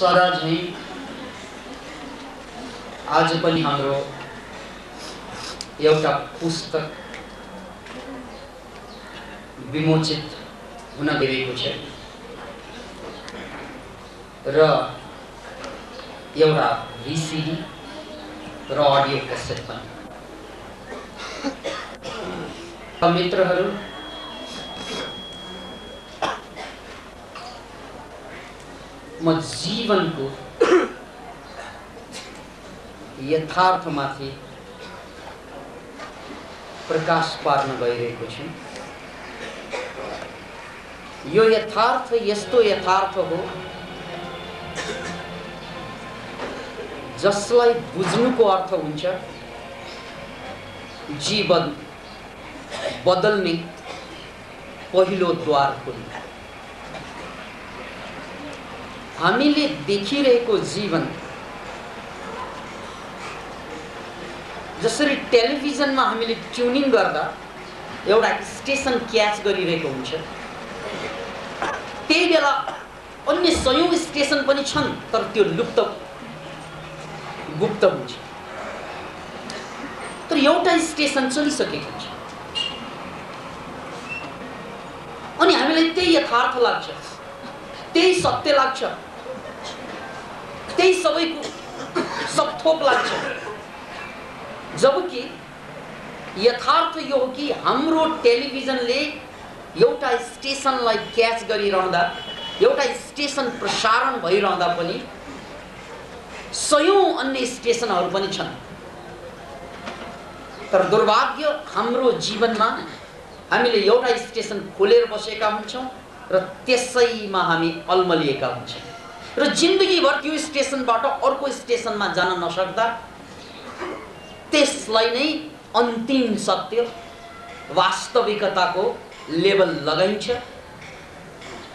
सदा झैं आज पनि हाम्रो एउटा पुस्तक विमोचित हुन गएको छ र एउटा VCD र अडियो क्यासेट पनि। मित्रहरू, म जीवनको यथार्थमाथि प्रकाश पार्न गइरहेको छु। यो यथार्थ यस्तो यथार्थ हो जसलाई बुझ्नुको अर्थ हुन्छ जीवन बदल्ने पहिलो द्वार खोल्नु। हामीले देखिरहेको जीवन जसरी टेलिभिजनमा हामीले ट्युनिङ गर्दा एउटा स्टेसन क्याच गरिरहेको हुन्छ, त्यही बेला अन्य सयौं स्टेसन पनि छन्, तर त्यो गुप्त हुन्छ। तर एउटा स्टेसन चलिसकेको हुन्छ अनि हामीलाई त्यही यथार्थ लाग्छ, त्यही सत्य लाग्छ, त्यही सबैको सब थोक लाग्छ। जबकि यथार्थ यो हो कि हाम्रो टेलिभिजनले एउटा स्टेसनलाई क्याच गरिरहँदा, एउटा स्टेसन प्रसारण भइरहँदा पनि सयौं अन्य स्टेसनहरू पनि छन्। तर दुर्भाग्य हाम्रो जीवनमा हामीले एउटा स्टेसन खोलेर बसेका हुन्छौं र त्यसैमा हामी अल्मलिएका हुन्छौं र जिन्दगीभर त्यो स्टेसनबाट अर्को स्टेसनमा जान नसक्दा त्यसलाई नै अन्तिम सत्य वास्तविकताको लेबल लगाइन्छ।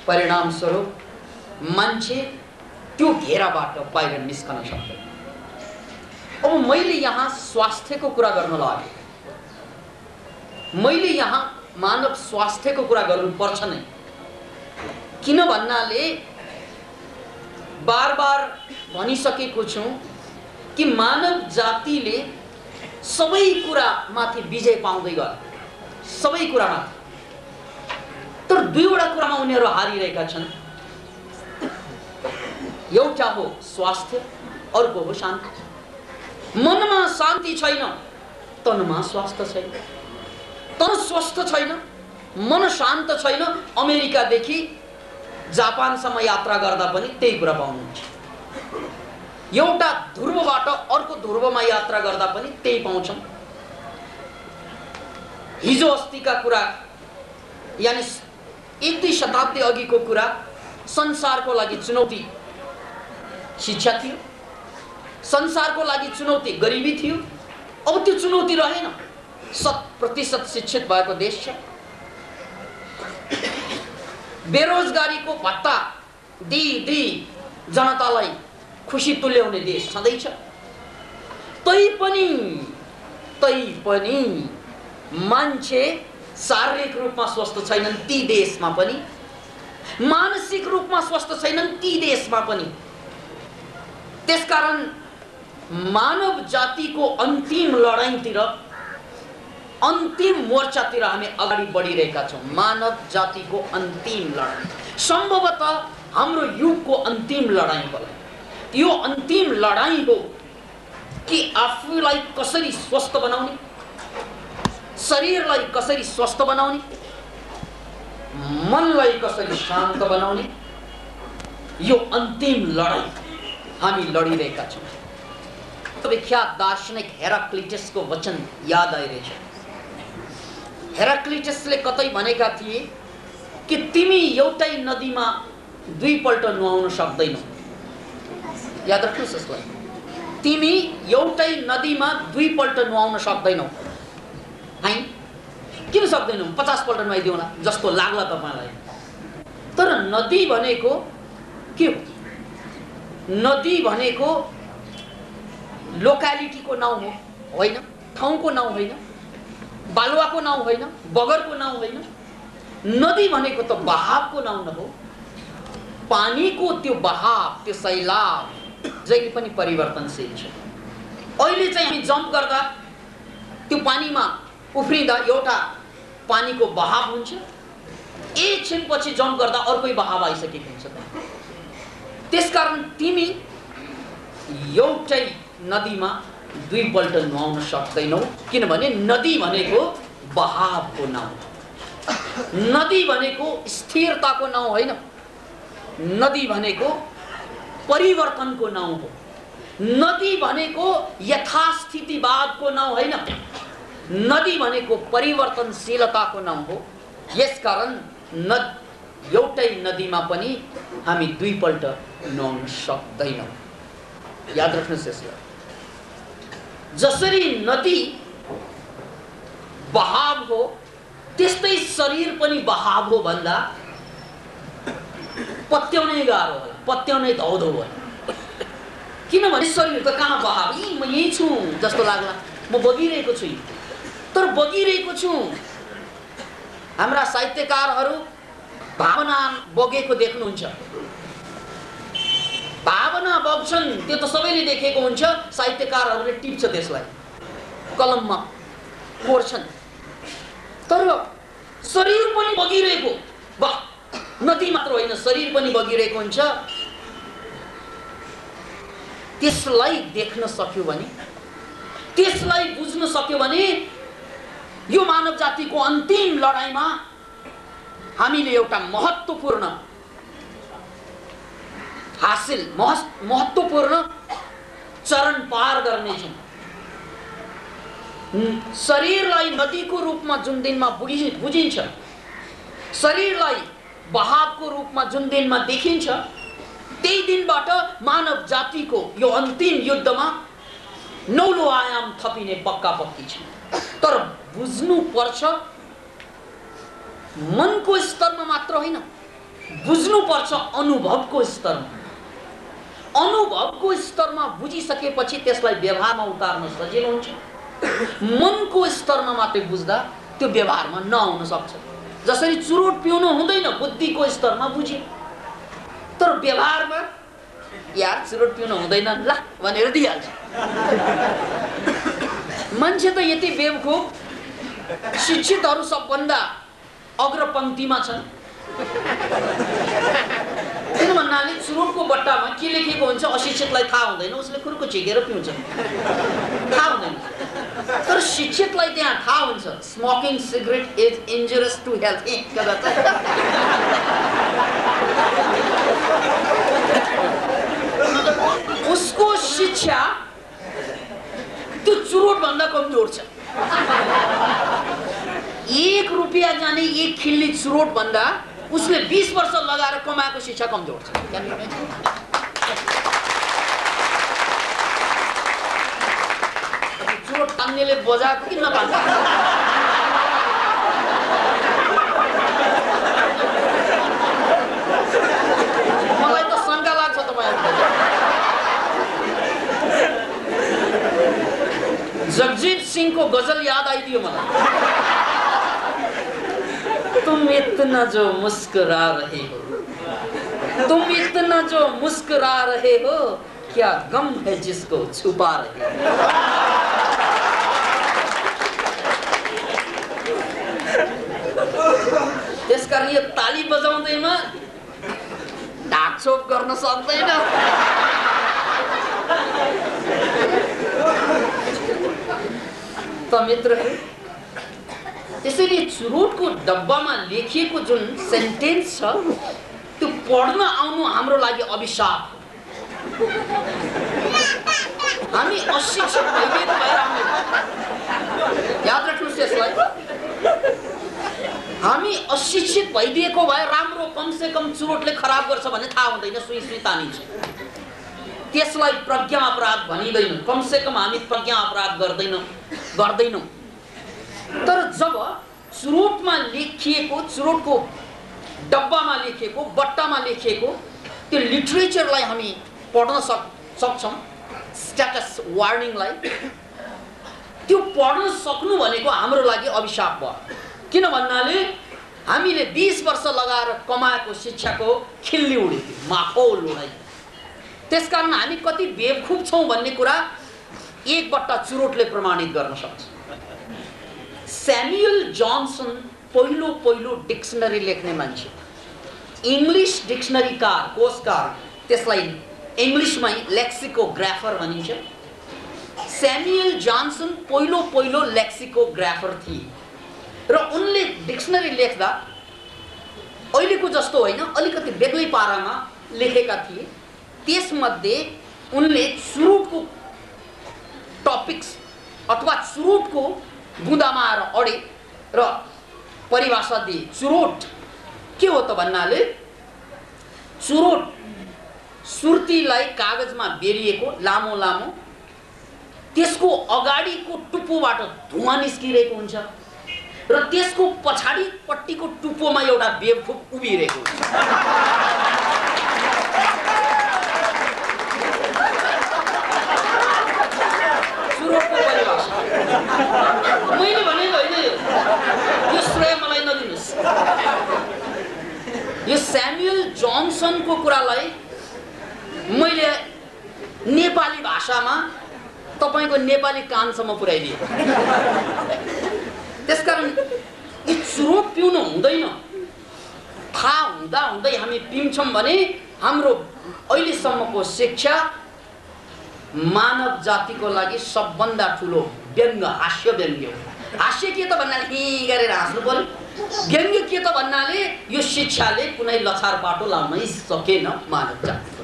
परिणामस्वरूप मान्छे त्यो घेराबाट बाहिर निस्कन सक्दैन। अब मैले यहाँ स्वास्थ्यको कुरा गर्न लागेँ, मैले यहाँ मानव स्वास्थ्यको कुरा गर्नुपर्छ नै। किन भन्नाले बार बार भनिसकेको छु कि मानव जातिले सबै कुरामाथि विजय पाउँदै गयो, सबै कुरामाथि। तर दुईवटा कुरामा उनीहरू हारिरहेका छन्। एउटा हो स्वास्थ्य, अर्को हो शान्ति। मनमा शान्ति छैन, तनमा स्वास्थ्य छैन। तन स्वस्थ छैन, मन शान्त छैन। अमेरिकादेखि जापानसम्म यात्रा गर्दा पनि त्यही कुरा पाउनुहुन्छ। एउटा ध्रुवबाट अर्को ध्रुवमा यात्रा गर्दा पनि त्यही पाउँछौं। हिजो अस्तिका कुरा यानी 1-2 शताब्दी अघिको कुरा संसारको लागि चुनौती शिक्षा थियो, संसारको लागि चुनौती गरिबी थियो। अब त्यो चुनौती रहेन। 100% शिक्षित भएको देश छ। बेरोजगारीको भत्ता दिई जनतालाई खुसी तुल्याउने देश छँदैछ। तैपनि मान्छे शारीरिक रूपमा स्वस्थ छैनन् ती देशमा पनि, मानसिक रूपमा स्वस्थ छैनन् ती देशमा पनि। त्यसकारण मानव जातिको अन्तिम लडाईँतिर, अन्तिम मोर्चातिर हामी अगाडि बढिरहेका छौं। मानव जातिको अन्तिम लडाईँ, सम्भवतः हाम्रो युगको अन्तिम लडाईँ होला। यो अन्तिम लडाईँ हो कि आफूलाई कसरी स्वस्थ बनाउने, शरीरलाई कसरी स्वस्थ बनाउने, मनलाई कसरी शान्त बनाउने। यो अन्तिम लडाईँ हामी लडिरहेका छौं। विख्यात दार्शनिक हेराक्लिटसको वचन याद आइरहेछ। हेराक्लिटसले कतै भनेका थिए कि तिमी एउटै नदीमा 2 पल्ट नुहाउन सक्दैनौ। याद राख्नुस् यसलाई। तिमी एउटै नदीमा 2 पल्ट नुहाउन सक्दैनौ। है, किन सक्दैनौ? 50 पल्ट नुहाइदिउला जस्तो लाग्ला तपाईलाई। तर नदी भनेको के हो? नदी भनेको लोकालिटीको नाउँ हो, होइन? ठाउँको नाउँ होइन, बालुवाको नाउँ होइन, बगरको नाउँ होइन। नदी भनेको त बहावको नाउँ न हो। पानीको त्यो बहाव, त्यो सैलाब जहिले पनि परिवर्तनशील छ। अहिले चाहिँ हामी जम्प गर्दा त्यो पानीमा उफ्रिँदा एउटा पानीको बहाव हुन्छ, एकछिनपछि जम्प गर्दा अर्कै बहाव आइसकेको हुन्छ। त्यसकारण तिमी एउटै नदीमा दुईपल्ट नुहाउन सक्दैनौ, किनभने नदी भनेको बहावको नाउँ, नदी भनेको स्थिरताको नाउँ होइन, नदी भनेको परिवर्तनको नाउँ हो, नदी भनेको यथास्थितिवादको नाउँ होइन, नदी भनेको परिवर्तनशीलताको नाउँ हो। यसकारण एउटै नदीमा पनि हामी दुईपल्ट नुहाउन सक्दैनौँ। याद राख्नुहोस् यसलाई। जसरी नदी बहाव हो त्यस्तै शरीर पनि बहाव हो भन्दा पत्याउनै गाह्रो होला, पत्याउनै धौधौ होला। किनभने शरीर त कहाँ बहाव, म यही छु जस्तो लाग्ला, म बगिरहेको छु, तर बगिरहेको छु। हाम्रा साहित्यकारहरू भावना बगेको देख्नुहुन्छ, भावना बग्छन्, त्यो त सबैले देखेको हुन्छ। साहित्यकारहरूले टिप्छ त्यसलाई, कलममा कोर्छन्, तर शरीर पनि बगिरहेको, वाह, नदी मात्र होइन शरीर पनि बगिरहेको हुन्छ। त्यसलाई देख्न सक्यो भने, त्यसलाई बुझ्न सक्यो भने यो मानव जातिको अन्तिम लडाईँमा हामीले एउटा महत्त्वपूर्ण हासिल, महत्त्वपूर्ण चरण पार गर्नेछौँ। शरीरलाई नदीको रूपमा जुन दिनमा बुझिन्छ, शरीरलाई बहावको रूपमा जुन दिनमा देखिन्छ, त्यही दिनबाट मानव जातिको यो अन्तिम युद्धमा नौलो आयाम थपिने पक्का पक्की छ। तर बुझ्नु पर्छ, मनको स्तरमा मात्र होइन, बुझ्नु पर्छ अनुभवको स्तरमा। अनुभवको स्तरमा बुझिसकेपछि त्यसलाई व्यवहारमा उतार्न सजिलो हुन्छ। मनको स्तरमा मात्रै बुझ्दा त्यो व्यवहारमा नआउन सक्छ। जसरी चुरोट पिउनु हुँदैन बुद्धिको स्तरमा बुझ्यो, तर व्यवहारमा यार चुरोट पिउनु हुँदैन ल भनेर दिइहाल्छ। मान्छे त यति बेवकुफ, शिक्षितहरू सबभन्दा अग्रपङ्क्तिमा छन्। किन भन्नाले चुरोटको बट्टामा के लेखेको हुन्छ अशिक्षितलाई थाहा हुँदैन, उसले खुर्को झिकेर पिउँछ, थाहा हुँदैन। तर शिक्षितलाई त्यहाँ थाहा हुन्छ, smoking cigarette is injurious to health. उसको शिक्षा त्यो चुरोट भन्दा कमजोर छ। 1 रुपियाँ जाने 1 खिल्ली चुरोट भन्दा उसले 20 वर्ष लगाएर कमाएको शिक्षा कमजोर छ। चुरोट तान्नेले बजाएको किन नपान्छ? मलाई त शङ्का लाग्छ तपाईहरुलाई। जगजीत सिंह को गजल याद आइदियो मलाई। तुम इतना जो मुस्कुरा रहे हो, तुम इतना जो मुस्कुरा रहे हो, क्या गम है जिसको छुपा रहे हो। त्यसकारण यो ताली बजाउँदैमा ढाकछोप गर्न सक्दैन। त मित्रहरू, त्यसैले चुरोटको डब्बामा लेखिएको जुन सेन्टेन्स छ त्यो पढ्न आउनु हाम्रो लागि अभिशाप। हामी अशिक्षित भइदिएको भएर याद राख्नुहोस् यसलाई, हामी अशिक्षित भइदिएको भए राम्रो कमसे कम चुरोटले खराब गर्छ भन्ने थाहा हुँदैन, सुई सुई तानिन्छ। त्यसलाई प्रज्ञा अपराध भनिदैन, कमसे कम हामी प्रज्ञा अपराध गर्दैनौँ। तर जब चुरोटमा लेखिएको, चुरोटको डब्बामा लेखिएको, बट्टामा लेखिएको त्यो लिटरेचरलाई हामी पढ्न सक्छौँ, स्ट्याटस वार्निङलाई, त्यो पढ्न सक्नु भनेको हाम्रो लागि अभिशाप भयो। किन भन्नाले हामीले 20 वर्ष लगाएर कमाएको शिक्षाको खिल्ली उड्यो, माखौल उडाइ। त्यसकारण हामी कति बेवकूफ छौं भन्ने कुरा एक बट्टा चुरोटले प्रमाणित गर्न सक्छ। स्यामुअल जॉनसन पहिलो डिक्सनरी लेख्ने मान्छे, इंग्लिश डिक्सनरीकार, कोशकार, त्यसलाई इंग्लिशमै लेक्सिकोग्राफर भनिन्छ। स्यामुअल जॉनसन पहिलो लेक्सिकोग्राफर थिए र उनले डिक्सनरी लेख्दा अहिलेको जस्तो होइन, अलिकति बेग्लै पारामा लेखेका थिए। त्यसमध्ये उनले चुरोटको टपिक्स अथवा चुरोटको बुँदामा आएर अडे र परिभाषा दिए। चुरोट के हो त भन्नाले चुरोट सुर्तीलाई कागजमा बेरिएको लामो लामो, त्यसको अगाडिको टुप्पोबाट धुवा निस्किरहेको हुन्छ र त्यसको पछाडिपट्टिको टुप्पोमा एउटा बेवकूफ उभिरहेको हुन्छ। चुरोटको परिभाषा मैले भनेको होइन, यो श्रेय मलाई नदिनुहोस्। यो स्यामुअल जॉनसनको कुरालाई मैले नेपाली भाषामा तपाईको नेपाली कानसम्म पुर्याइदिए। त्यसकारण यो चुरोट पिउनु हुँदैन। थाहा हुँदा हुँदै हामी पिउँछौं भने हाम्रो अहिलेसम्मको शिक्षा मानव जातिको लागि सबभन्दा ठुलो व्यङ्ग, हास्य व्यङ्ग हो। हास्य के त भन्नाले हि गरेर हाँस्नु पर्यो, व्यङ्ग के त भन्नाले यो शिक्षाले कुनै लछार बाटो लाउनै सकेन मानव जाति।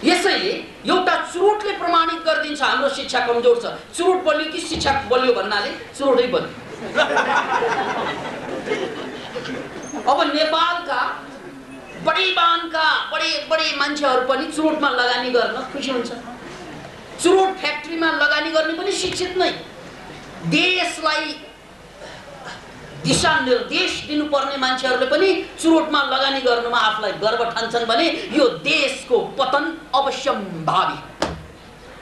यसैले एउटा चुरोटले प्रमाणित गरिदिन्छ हाम्रो शिक्षा कमजोर छ। चुरोट बलियो कि शिक्षा बलियो भन्नाले चुरोटै बलियो। अब नेपालका बडे मान्छेहरू पनि चुरोटमा लगानी गर्न खुसी हुन्छ। चुरोट फ्याक्ट्रीमा लगानी गर्ने पनि शिक्षित नै। देशलाई दिशा निर्देश दिनुपर्ने मान्छेहरूले पनि चुरोटमा लगानी गर्नुमा आफूलाई गर्व ठान्छन् भने यो देशको पतन अवश्यम्भावी।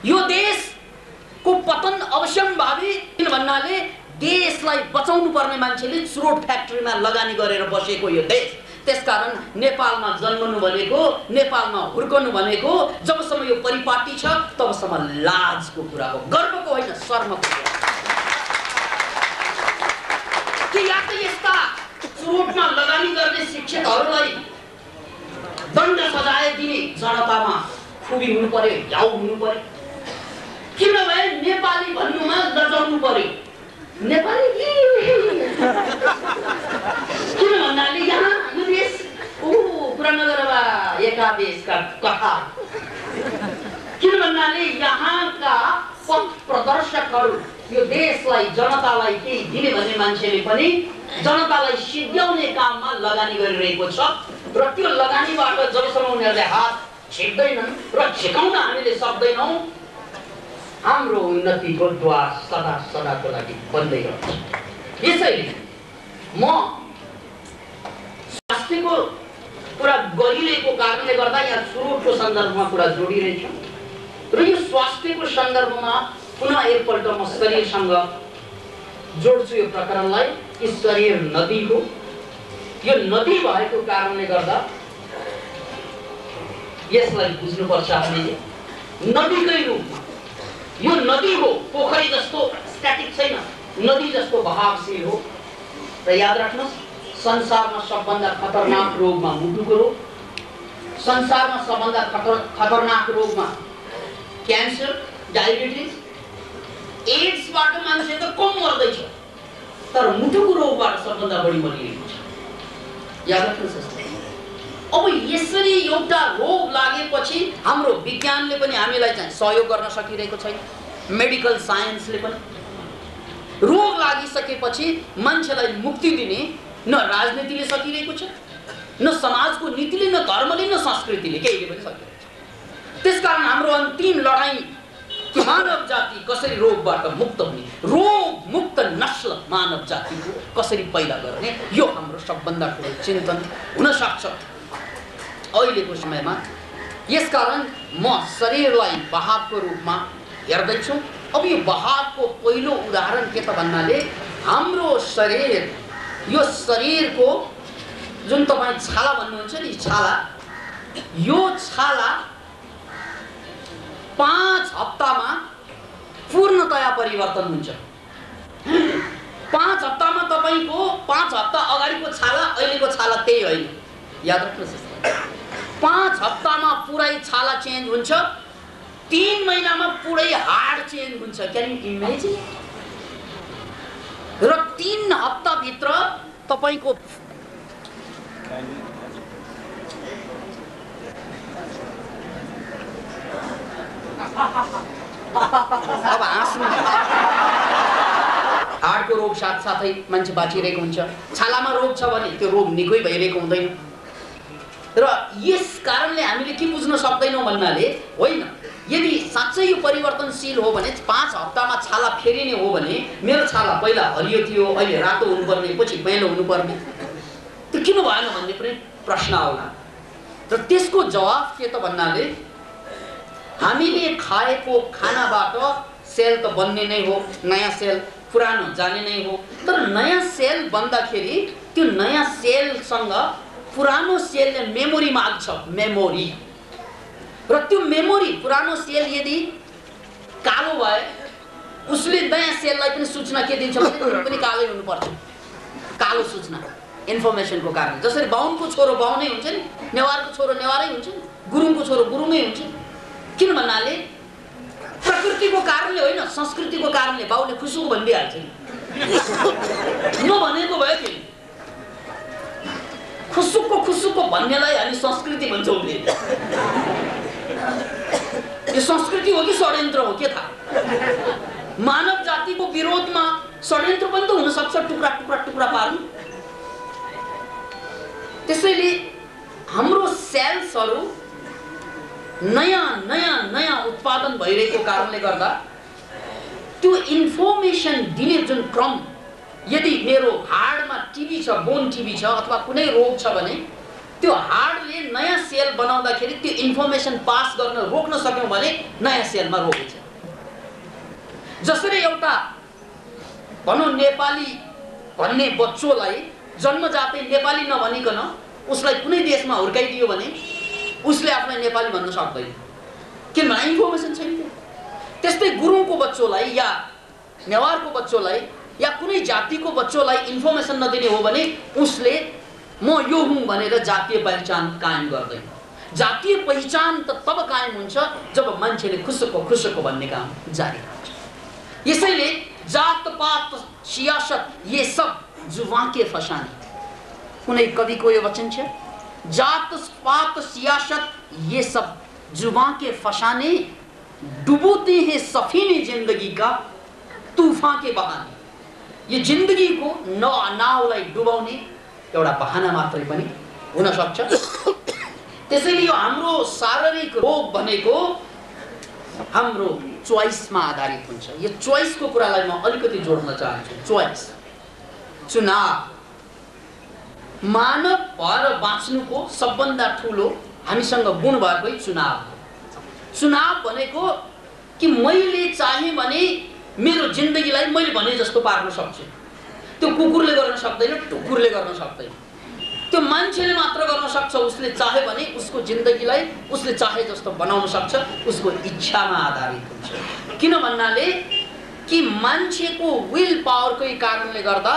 यो देशको पतन अवश्यम्भावी किन भन्नाले देशलाई बचाउनु पर्ने मान्छेले चुरोट फ्याक्ट्रीमा लगानी गरेर बसेको यो देश। त्यसकारण नेपालमा जन्मनु भनेको, नेपालमा हुर्कनु भनेको जबसम्म यो परिपाटी छ तबसम्म लाजको कुरा हो, गर्वको होइन, शर्मको कुरा। कि या त यस्ता चुरोटमा लगानी गर्ने शिक्षकहरूलाई दण्ड सजाय दिने जनतामा खुबी हुनु पर्यो, याउ हुनु पर्यो। किनभने नेपाली भन्नुमा लजाउनु पर्यो। नेपाली किन भन्नाले यहाँ यो देश पुरा नगरवा एकादेशका कथा। किन भन्नाले यहाँका पथ प्रदर्शकहरू यो देशलाई, जनतालाई केही दिने भन्ने मान्छेले पनि जनतालाई सिद्ध्याउने काममा लगानी गरिरहेको छ र त्यो लगानीबाट जबसम्म उनीहरूले हात झिक्दैनन् र झिकाउन हामीले सक्दैनौँ, हाम्रो उन्नतिको द्वार सदा सदाको लागि बन्दै रहन्छ। यसैले म स्वास्थ्यको कुरा गरिरहेको कारणले गर्दा यहाँ चुरोटको सन्दर्भमा कुरा जोडिरहेछु र यो स्वास्थ्यको सन्दर्भमा पुनः एकपल्ट म शरीरसँग जोड्छु यो प्रकरणलाई। कि शरीर नदी हो। यो नदी भएको कारणले गर्दा यसलाई बुझ्नुपर्छ हामीले नदीकै रूपमा। यो नदी हो, पोखरी जस्तो स्ट्याटिक छैन, नदी जस्तो बहावशील हो। र याद राख्नुहोस्, संसारमा सबभन्दा खतरनाक रोगमा मुटुको रोग, संसारमा सबभन्दा खतरनाक रोगमा क्यान्सर, डायबिटिज, एड्सबाट मान्छे त कम मर्दैछ, तर मुटुको रोगबाट सबभन्दा बढी मरिरहेको छ। याद राख्नुहोस्। अब यसरी एउटा रोग लागेपछि हाम्रो विज्ञानले पनि हामीलाई चाहिँ सहयोग गर्न सकिरहेको छैन। मेडिकल साइन्सले पनि रोग लागिसकेपछि मान्छेलाई मुक्ति दिने न राजनीतिले सकिरहेको छ, न समाजको नीतिले, न धर्मले, न संस्कृतिले, केहीले पनि सकिरहेको छ। त्यसकारण हाम्रो अन्तिम लडाईँ कि मानव जाति कसरी रोगबाट मुक्त हुने, रोग मुक्त नस्ल मानव जातिको कसरी पैदा गर्ने, यो हाम्रो सबभन्दा ठुलो चिन्तन हुन सक्छ अहिलेको समयमा। यसकारण म शरीरलाई बहावको रूपमा हेर्दैछु। अब यो बहावको पहिलो उदाहरण के त भन्नाले हाम्रो शरीर यो शरीरको जुन तपाईँ छाला भन्नुहुन्छ नि, छाला, यो छाला 5 हप्तामा पूर्णतया परिवर्तन हुन्छ। 5 हप्तामा तपाईको 5 हप्ता अगाडिको छाला अहिलेको छाला त्यही होइन, याद राख्नुहोस्। 5 हप्तामा पुरै छाला चेन्ज हुन्छ, 3 महिनामा पुरै हाड चेन्ज हुन्छ। Can you imagine? र 3 हप्ताभित्र तपाईको अब हाँस्नु, हाडको रोग साथसाथै मान्छे बाँचिरहेको हुन्छ। छालामा रोग छ भने त्यो रोग निकै भइरहेको हुँदैन। र यस कारणले हामीले के बुझ्न सक्दैनौँ भन्नाले, होइन, यदि साँच्चै यो परिवर्तनशील हो भने 5 हप्तामा छाला फेरिने हो भने मेरो छाला पहिला हरियो थियो, अहिले रातो हुनुपर्ने, पछि पहेँलो हुनुपर्ने, त्यो किन भएन भन्ने पनि प्रश्न आउला। र त्यसको जवाफ के त भन्नाले, हामीले खाएको खानाबाट सेल त बन्ने नै हो, नयाँ सेल पुरानो जाने नै हो। तर नयाँ सेल बन्दाखेरि त्यो नयाँ सेलसँग पुरानो सेलले मेमोरी माग्छ, मेमोरी। र त्यो मेमोरी, पुरानो सेल यदि कालो भए उसले नयाँ सेललाई पनि सूचना के दिन्छ भने त्यो पनि कालै हुनुपर्छ, कालो सूचना, इन्फर्मेसनको कारण। जसरी बाहुनको छोरो बाहुनै हुन्छ नि, नेवारको छोरो नेवारै हुन्छ नि, गुरुङको छोरो गुरुङै हुन्छ। किन भन्नाले प्रकृतिको कारणले होइन, संस्कृतिको कारणले बाउले खुसुको भनिदिइहाल्छ नि, नभनेको भयो कि खुसुको भन्नेलाई हामी संस्कृति भन्छौँ नि। यो संस्कृति हो कि षड्यन्त्र हो के थाहा? मानव जातिको विरोधमा षड्यन्त्र पनि त हुन सक्छ, टुक्रा टुक्रा टुक्रा पार्नु। त्यसैले हाम्रो सेल्सहरू नयाँ उत्पादन भइरहेको कारणले गर्दा त्यो इन्फर्मेसन दिने जुन क्रम, यदि मेरो हाडमा टिबी छ, बोन टिबी छ अथवा कुनै रोग छ भने त्यो हाडले नयाँ सेल बनाउँदाखेरि त्यो इन्फर्मेसन पास गर्न रोक्न सक्यौँ भने नयाँ सेलमा रोग हुन्छ। जसरी एउटा भनौँ नेपाली भन्ने बच्चोलाई जन्मजातै नेपाली नभनिकन उसलाई कुनै देशमा हुर्काइदियो भने उसले आफूलाई नेपाली भन्न सक्दैन, किनभने इन्फर्मेसन छैन। त्यस्तै गुरुङको बच्चोलाई या नेवारको बच्चोलाई या कुनै जातिको बच्चोलाई इन्फर्मेसन नदिने हो भने उसले म यो हुँ भनेर जातीय पहिचान कायम गर्दैन। जातीय पहिचान त तब कायम हुन्छ जब मान्छेले खुसुको भन्ने काम जारी राख्छ। यसैले जात पात सियासत ये सब जुबान के फसाने, कुनै कविको यो वचन छ, जात पात सियासत ये सब जुबान के फसाने, डुबोते हैं सफीने जिंदगी का तूफान के बहाने। यो जिन्दगीको नाउलाई डुबाउने एउटा बहाना मात्रै पनि हुन सक्छ। त्यसैले यो हाम्रो शारीरिक रोग भनेको हाम्रो चोइसमा आधारित हुन्छ। यो चोइसको कुरालाई म अलिकति जोड्न चाहन्छु। चोइस, चुनाव। मानव भएर बाँच्नुको सबभन्दा ठुलो हामीसँग गुण भएकै चुनाव हो। चुनाव भनेको कि मैले चाहे भने मेरो जिन्दगीलाई मैले भने जस्तो पार्न सक्छु। त्यो कुकुरले गर्न सक्दैन, टुकुरले गर्न सक्दैन, त्यो मान्छेले मात्र गर्न सक्छ। उसले चाहे भने उसको जिन्दगीलाई उसले चाहे जस्तो बनाउन सक्छ, उसको इच्छामा आधारित हुन्छ। किन भन्नाले कि मान्छेको विल पावरकै कारणले गर्दा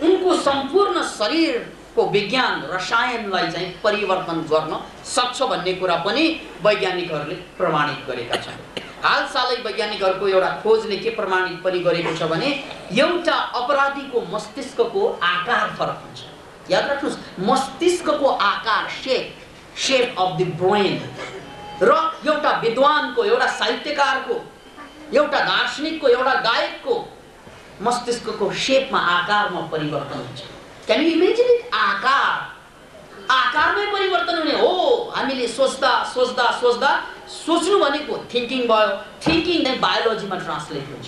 उनको सम्पूर्ण शरीरको विज्ञान रसायनलाई चाहिँ परिवर्तन गर्न सक्छ भन्ने कुरा पनि वैज्ञानिकहरूले प्रमाणित गरेका छन्। हालसालै वैज्ञानिकहरूको एउटा खोजले के प्रमाणित पनि गरेको छ भने एउटा अपराधीको मस्तिष्कको आकार फरक हुन्छ। याद राख्नुहोस्, मस्तिष्कको आकार, शेप अफ द ब्रेन, र एउटा विद्वानको, एउटा साहित्यकारको, एउटा दार्शनिकको, एउटा गायकको मस्तिष्कको शेपमा, आकारमा परिवर्तन हुन्छ। Can you imagine it? आकारमै परिवर्तन हुने हो। हामीले सोच्दा सोच्दा सोच्दा सोच्नु भनेको थिङ्किङ भयो, थिङ्किङ नै बायोलोजीमा ट्रान्सलेट हुन्छ,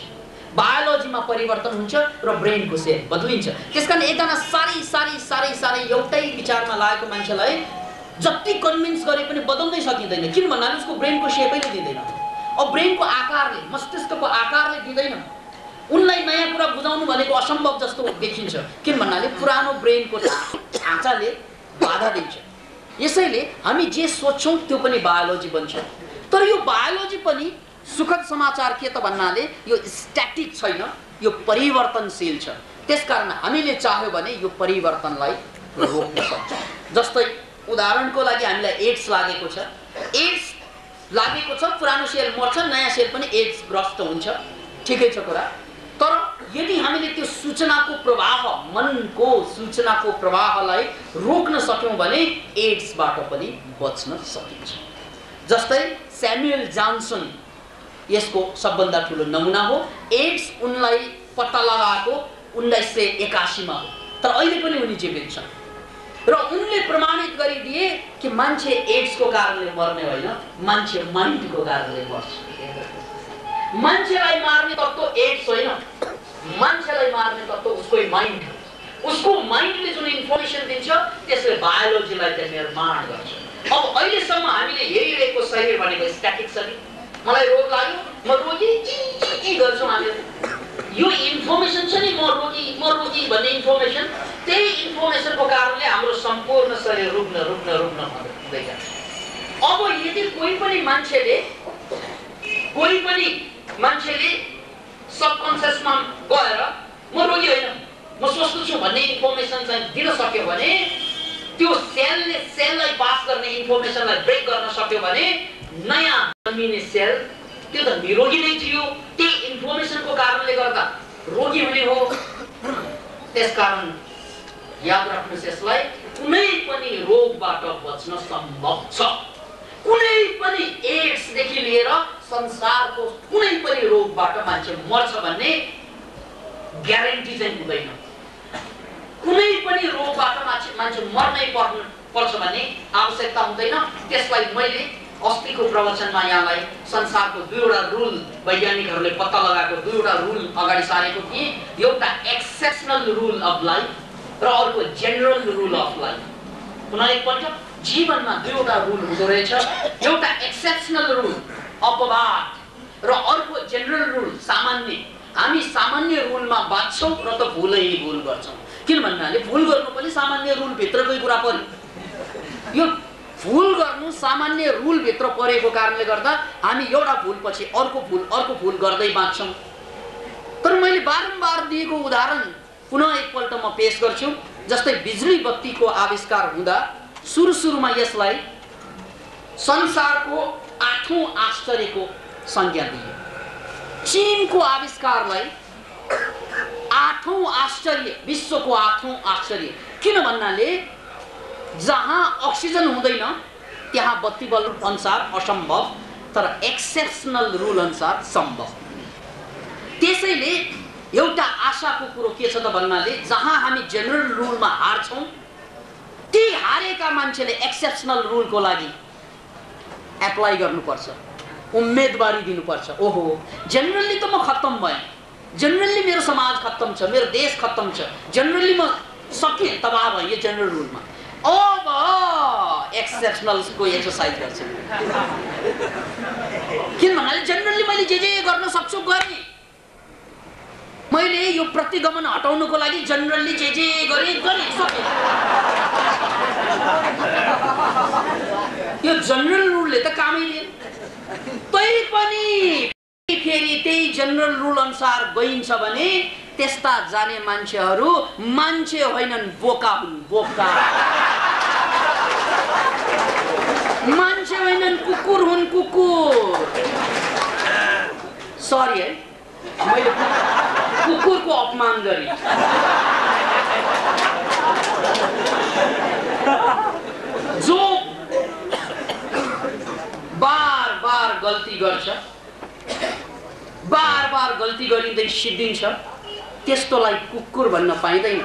बायोलोजीमा परिवर्तन हुन्छ र ब्रेनको सेप बदलिन्छ। त्यसकारण एकजना साह्रै एउटै विचारमा लागेको मान्छेलाई जति कन्भिन्स गरे पनि बदल्नै सकिँदैन। किन भन्नाले उसको ब्रेनको सेपैले दिँदैन। अब ब्रेनको आकारले, मस्तिष्कको आकारले दिँदैन। उनलाई नयाँ कुरा कुरा बुझाउनु भनेको असम्भव जस्तो देखिन्छ, किन भन्नाले पुरानो ब्रेनको ढाँचाले बाधा दिन्छ। यसैले हामी जे सोच्छौँ त्यो पनि बायोलोजी बन्छ। तर यो बायोलोजी पनि सुखद समाचार के त भन्नाले यो स्ट्याटिक छैन, यो परिवर्तनशील छ। त्यसकारण हामीले चाह्यो भने यो परिवर्तनलाई रोक्न सक्छौँ। जस्तै उदाहरणको लागि हामीलाई एड्स लागेको छ, एड्स लागेको छ, पुरानो सेल मर्छ, नयाँ सेल पनि एड्स ग्रस्त हुन्छ, ठिकै छ कुरा। तर यदि हामीले त्यो सूचनाको प्रवाह, मनको सूचनाको प्रवाहलाई रोक्न सक्यौँ भने एड्सबाट पनि बच्न सकिन्छ। जस्तै स्यामुएल जॉनसन यसको सबभन्दा ठुलो नमुना हो। एड्स उनलाई पत्ता लगाएको 1981 मा हो, तर अहिले पनि उनी जीवित छन् र उनले प्रमाणित गरिदिए कि मान्छे एड्सको कारणले मर्ने होइन, मान्छे माइन्डको कारणले मर्छ। मान्छेलाई मार्ने तत्त्व एड्स होइन, मान्छेलाई मार्ने तत्त्व उसको माइन्ड हो। उसको माइन्डले जुन इन्फर्मेसन दिन्छ त्यसले बायोलोजीलाई चाहिँ निर्माण गर्छ। अब अहिलेसम्म हामीले हेरिरहेको शरीर भनेको स्ट्याटिक शरीर। मलाई रोग लाग्यो, म रोगी गर्छौँ हामीहरू। यो इन्फर्मेसन छ नि, म रोगी भन्ने इन्फर्मेसन, त्यही इन्फर्मेसनको कारणले हाम्रो सम्पूर्ण शरीर रुग्न हुँदै जान्छ। अब यदि कोही पनि मान्छेले सबकन्सियसमा गएर म रोगी होइन, म स्वस्थ छु भन्ने इन्फर्मेसन चाहिँ दिन सक्यो भने, त्यो सेललाई पास गर्ने इन्फर्मेसनलाई ब्रेक गर्न सक्यो भने नयाँ जन्मिने सेल त्यो त निरोगी नै थियो, त्यही इन्फर्मेसनको कारणले गर्दा रोगी हुने हो। त्यसकारण याद राख्नुहोस्, यसलाई कुनै पनि रोगबाट बच्न सम्भव छ। कुनै पनि एड्सदेखि लिएर संसारको कुनै पनि रोगबाट मान्छे मर्छ भन्ने ग्यारेन्टी चाहिँ हुँदैन। कुनै पनि रोगबाट मान्छे मर्नै पर्छ भन्ने आवश्यकता हुँदैन। त्यसलाई मैले अस्तिको प्रवचनमा यहाँलाई संसारको दुईवटा रुल, वैज्ञानिकहरूले पत्ता लगाएको दुईवटा रुल अगाडि सारेको थिएँ। एउटा एक्सेप्सनल रुल अफ लाइफ र अर्को जेनरल रुल अफ लाइफ। पुनः एकपल्ट, जीवनमा दुईवटा रुल हुँदो रहेछ। एउटा एक्सेप्सनल रुल अपवाद र अर्को जेनरल रुल सामान्य। हामी सामान्य रुलमा बाँच्छौँ र त भुल गर्छौँ। किन भन्नाले भुल गर्नु पनि सामान्य रुल भित्रकै कुरा पर्यो। यो भुल गर्नु सामान्य रुल भित्र परेको कारणले गर्दा हामी एउटा भुल पछि अर्को भुल गर्दै बाँच्छौँ। तर मैले बारम्बार दिएको उदाहरण पुनः एकपल्ट म पेश गर्छु। जस्तै बिजुली बत्तीको आविष्कार हुँदा सुरुमा यसलाई संसारको 8औं आश्चर्यको संज्ञा दिइयो। चीनको आविष्कारलाई 8औं आश्चर्य, विश्वको 8औं आश्चर्य। किन भन्नाले जहाँ अक्सिजन हुँदैन त्यहाँ बत्ती बल्ब अनुसार असम्भव, तर एक्सेप्सनल रुल अनुसार सम्भव। त्यसैले एउटा आशाको कुरो के छ त भन्नाले जहाँ हामी जेनरल रुलमा हार्छौँ, ती हारेका मान्छेले एक्सेप्सनल रुलको लागि एप्लाई गर्नुपर्छ, उम्मेदवारी दिनुपर्छ। ओहो, जेनरली त म खत्तम भएँ, जेनरली मेरो समाज खत्तम छ, मेरो देश खत्तम छ, जेनरली म सकिएँ, तबाह भएँ यो जेनरल रुलमा। अब एक्सेप्सनल्सको एक्सरसाइज गर्छु। किन भन्नाले जेनरली मैले जे गर्न सक्छु गरेँ। मैले यो प्रतिगमन हटाउनको लागि जनरली जे गरेँ सकेँ। यो जनरल रुलले त कामै दिएन। तै पनि फेरि त्यही जनरल रुल अनुसार गइन्छ भने त्यस्ता जाने मान्छेहरू मान्छे होइनन्, बोका हुन्। बोका मान्छे होइनन्, कुकुर हुन्, कुकुर। सरी है, मैले कुकुरको अपमान गरेँ। जो बार गल्ती गर्छ, बार गल्ती गरिँदै सिद्धिन्छ, त्यस्तोलाई कुकुर भन्न पाइँदैन।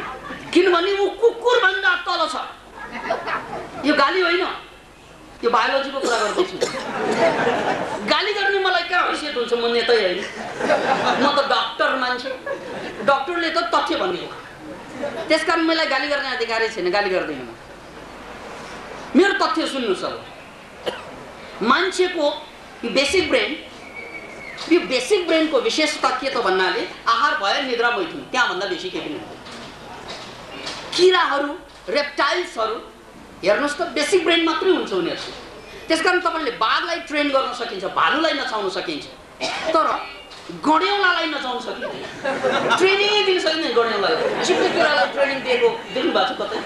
किनभने ऊ कुकुर भन्दा तल छ। यो गाली होइन, यो बायोलोजीको कुरा गर्दैछु। गाली गर्ने मलाई क्या हैसियत हुन्छ, म नेतै होइन, म त डक्टर मान्छे। डक्टरले त तथ्य भन्ने हो, त्यसकारण मलाई गाली गर्ने अधिकारै छैन, गाली गर्दैन म। मेरो तथ्य सुन्नुहोस्। अब मान्छेको यो बेसिक ब्रेनको विशेषता के त भन्नाले आहार नभए निद्रा मैथुन, त्यहाँभन्दा बेसी केही पनि हुँदैन। किराहरू, रेप्टाइल्सहरू हेर्नुहोस् त बेसिक ब्रेन मात्रै हुन्छ उनीहरूको। त्यसकारण तपाईँले बाघलाई ट्रेन गर्न सकिन्छ, भालुलाई नचाउन सकिन्छ, तर गड्यौलालाई नचाउन सकिँदैन, ट्रेनिङ दिन सकिँदैन। गड्यौलालाई चिप्लेकिरालाई ट्रेनिङ दिएको देख्नु भएको छ कतै?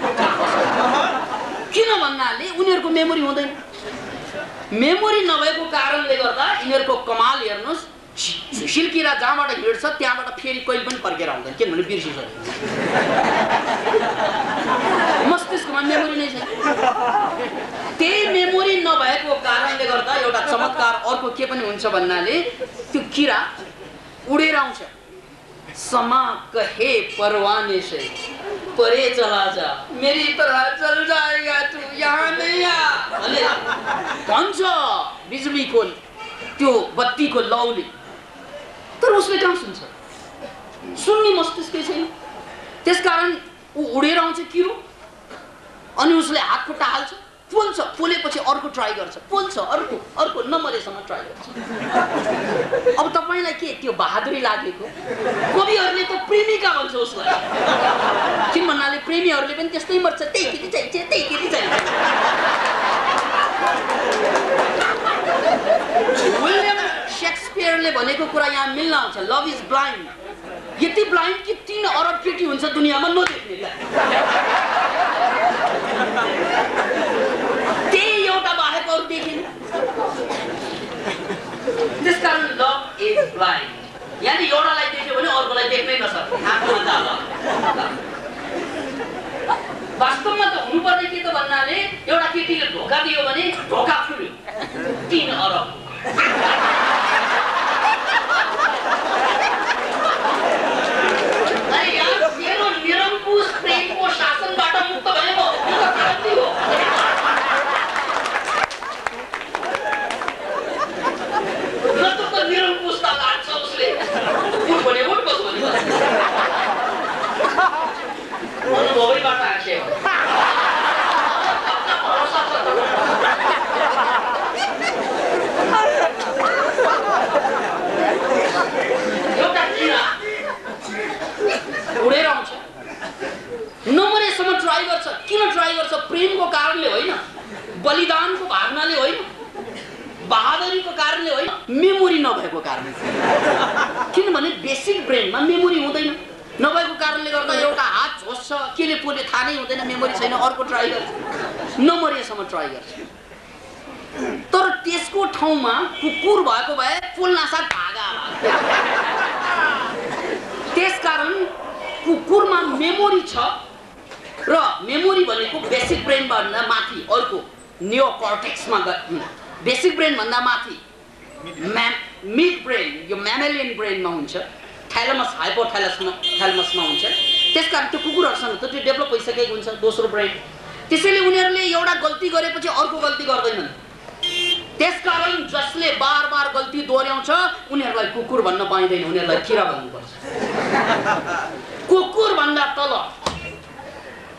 किन भन्नाले उनीहरूको मेमोरी हुँदैन। मेमोरी नभएको कारणले गर्दा यिनीहरूको कमाल हेर्नुहोस्, सिल्किरा जहाँबाट हिँड्छ त्यहाँबाट फेरि कहिले पनि फर्केर आउँदैन, किनभने बिर्सिसक्यो। मस्तिष्कमा मेमोरी नै छैन। त्यही मेमोरी नभएको कारणले गर्दा एउटा चमत्कार अर्को के पनि हुन्छ भन्नाले त्यो किरा उडेर आउँछ। समा कहे परवाने से परे चला जा, मेरी तरह चल जाएगा तू, यहाँ नहीं आ भनेर भन्छ बिजुलीको त्यो बत्तीको लौले। तर उसले कहाँ सुन्छ? सुन्ने मस्तिष्कै छैन। त्यसकारण ऊ उडेर आउँछ किरो, अनि उसले हात खुट्टा हाल्छ, पोल्छ, पोलेपछि अर्को ट्राई गर्छ, पोल्छ, अर्को अर्को नमरेसम्म ट्राई गर्छ। अब तपाईँलाई के त्यो बहादुरी लागेको? कविहरूले त प्रेमिका भन्छ उसलाई, किन भन्नाले प्रेमीहरूले पनि त्यस्तै मर्छ, त्यही केटी चाहिन्छ, त्यही केटी चाहिन्छ। विलियम शेक्सपियरले भनेको कुरा यहाँ मिल्न आउँछ, लभ इज ब्लाइन्ड। यति ब्लाइन्ड कि 3 अरब केटी हुन्छ दुनियाँमा नदेख्ने। त्यही एउटा बाहेक अरू देखिन। त्यसकारण लभ इज ब्लाइन्ड, यानी एउटालाई देख्यो भने अर्कोलाई देख्नै नसक्ने, आँखामा जाला। वास्तवमा त हुनुपर्ने के त भन्नाले एउटा केटीले धोका दियो भने धोका फुल्यो 3 अरब। अरे यार, तेरो निरङ्कुश प्रेमको शासनबाट मुक्त भयो, यो त क्रान्ति हो। नत्र त निरङ्कुशता लाग्छ उसले, उठ भने उठ, बस भने बस। अनुभवैबाट हाँस्यो। एउटा किरा उडेर आउँछ, नमरेसम्म ट्राई गर्छ। किन ट्राई गर्छ? प्रेमको कारणले होइन, बलिदानको भावनाले होइन, बहादुरीको कारणले होइन, मेमोरी नभएको कारणले। किनभने बेसिक ब्रेनमा मेमोरी हुँदैन, नभएको कारणले गर्दा एउटा हात झोस्छ, केले पोले थाहा नै हुँदैन, मेमोरी छैन, अर्को ट्राई गर्छ, नमरेसम्म ट्राई गर्छ। तर त्यसको ठाउँमा कुकुर भएको भए पोल्नासाथ भागा। त्यसकारण कुकुरमा मेमोरी छ, र मेमोरी भनेको बेसिक ब्रेन भन्दा माथि अर्को नियोकर्टेक्समा बेसिक ब्रेन भन्दा माथि मिड ब्रेन, यो म्यामेलियन ब्रेनमा हुन्छ, थ्यालेमस हाइपोथ्यालेमसमा हुन्छ। त्यसकारण त्यो कुकुरहरूसँग त त्यो डेभलप भइसकेको हुन्छ दोस्रो ब्रेन। त्यसैले उनीहरूले एउटा गल्ती गरेपछि अर्को गल्ती गर्दैनन्। त्यसकारण जसले बार बार गल्ती दोहोऱ्याउँछ उनीहरूलाई कुकुर भन्न पाइँदैन, उनीहरूलाई किरा भन्नुपर्छ। कुकुर भन्दा तल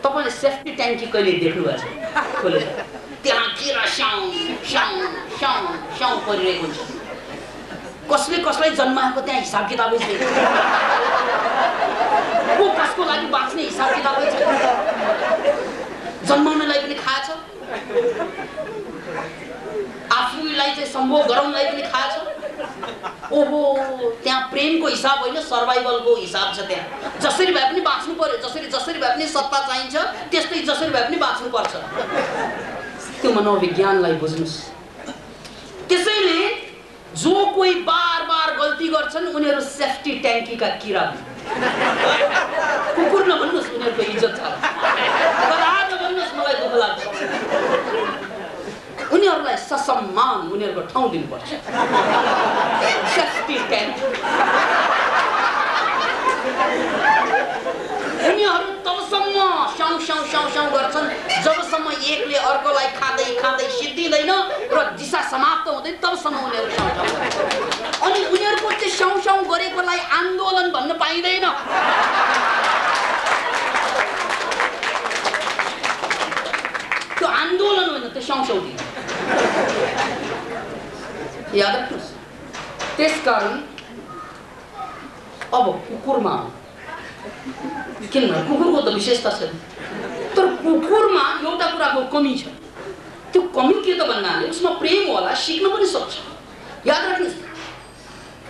तपाईँले सेफ्टी ट्याङ्की कहिले देख्नु भएको छ? खोलेर त्यहाँ किरा स्याउ स्याउ स्याउ स्याउ परिरहेको हुन्छ। कसले कसलाई जन्माएको त्यहाँ हिसाब किताबै छैन, को कसको लागि बाँच्ने हिसाब किताबै छैन, जन्माउनेलाई पनि खाएछ, आफूलाई चाहिँ सम्भोग गराउनलाई पनि खाएछ। ओहो, त्यहाँ प्रेमको हिसाब होइन, सर्भाइभलको हिसाब छ। त्यहाँ जसरी भए पनि बाँच्नु पर्यो, जसरी भए पनि सत्ता चाहिन्छ, त्यस्तै जसरी भए पनि बाँच्नु पर्छ। त्यो मनोविज्ञानलाई बुझ्नुस्। त्यसैले जो कोही बार बार गल्ती गर्छन् उनीहरू सेफ्टी ट्याङ्कीका किरा हुन्। कुकुर नभन्नुहोस्, उनीहरूको इज्जत छ। कदा नभन्नुहोस्, मलाई दुःख लाग्छ। उनीहरूलाई ससम्मान उनीहरूको ठाउँ दिनुपर्छ। सेफ्टी ट्याङ्की। उनीहरू तबसम्म स्याउ स्याउ स्याउ स्याउ गर्छन् जबसम्म एकले अर्कोलाई खाँदै खाँदै सिद्धिँदैन र दिशा समाप्त हुँदैन, तबसम्म उनीहरू स्याउ स्याउ गर्छन्। अनि उनीहरूको चाहिँ स्याउ स्याउ गरेकोलाई आन्दोलन भन्न पाइँदैन। त्यो आन्दोलन होइन, त्यो स्याउ स्याउ दिन्छ। याद राख्नुहोस्। त्यसकारण अब कुकुरमा किनभने कुकुरको त विशेषता छ, तर कुकुरमा एउटा कुराको कमी छ। त्यो कमी के त भन्नाले उसमा प्रेम होला, सिक्न पनि सक्छ। याद राख्नुहोस्,